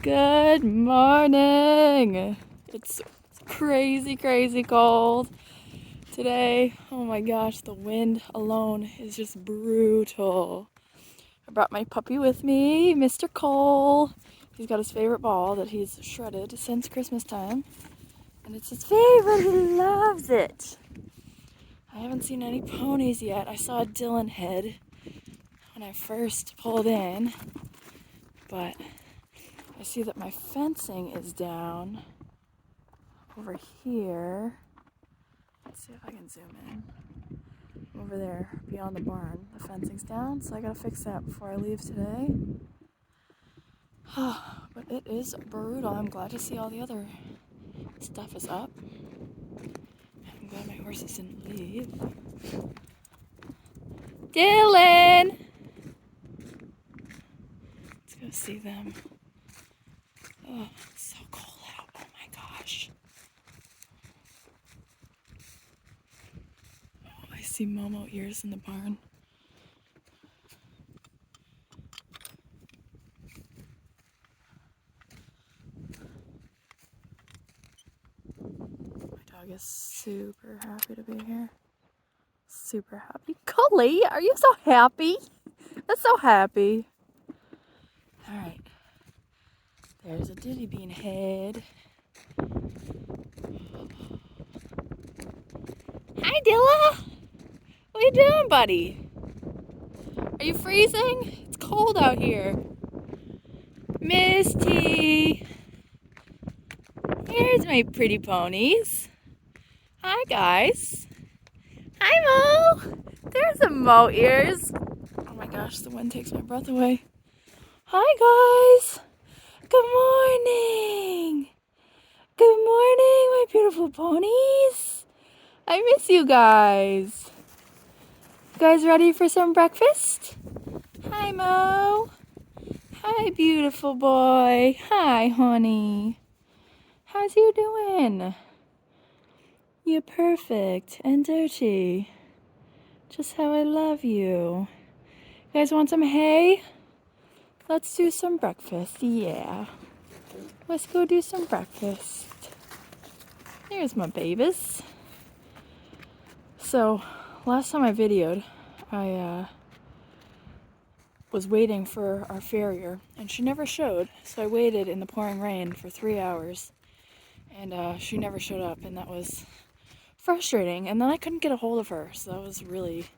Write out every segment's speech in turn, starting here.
Good morning. It's crazy, crazy cold today. Oh my gosh, the wind alone is just brutal. I brought my puppy with me, Mr. Cole. He's got his favorite ball that he's shredded since Christmas time. And it's his favorite, he loves it. I haven't seen any ponies yet. I saw a Dylan head when I first pulled in, but I see that my fencing is down over here. Let's see if I can zoom in. Over there, beyond the barn, the fencing's down, so I gotta fix that before I leave today. But it is brutal. I'm glad to see all the other stuff is up. I'm glad my horses didn't leave. Dylan! Let's go see them. Oh, it's so cold out. Oh my gosh. Oh, I see Momo ears in the barn. My dog is super happy to be here. Super happy. Cully, are you so happy? That's so happy. Alright. There's a Diddy Bean head. Hi, Dilla! What are you doing, buddy? Are you freezing? It's cold out here. Misty! Here's my pretty ponies. Hi, guys. Hi, Mo! There's a Mo ears. Oh my gosh, the wind takes my breath away. Hi, guys! Good morning! Good morning, my beautiful ponies! I miss you guys. You guys ready for some breakfast? Hi, Mo. Hi, beautiful boy. Hi, honey. How's you doing? You're perfect and dirty. Just how I love you. You guys want some hay? Let's do some breakfast. Yeah. Let's go do some breakfast. Here's my babies. So, last time I videoed, I was waiting for our farrier, and she never showed. So I waited in the pouring rain for 3 hours, and she never showed up, and that was frustrating. And then I couldn't get a hold of her, so that was really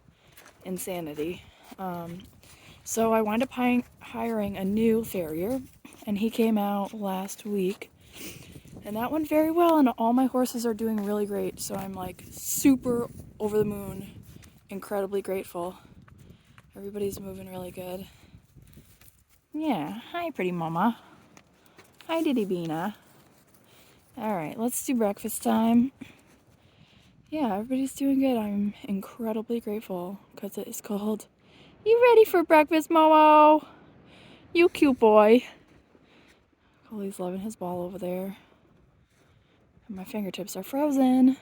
insanity. So I wound up hiring a new farrier, and he came out last week, and that went very well, and all my horses are doing really great. So I'm like super over the moon, incredibly grateful. Everybody's moving really good. Yeah, hi pretty mama. Hi Diddy Beana. Alright, let's do breakfast time. Yeah, everybody's doing good. I'm incredibly grateful because it is cold. You ready for breakfast, Momo? You cute boy. Cole's loving his ball over there. And my fingertips are frozen.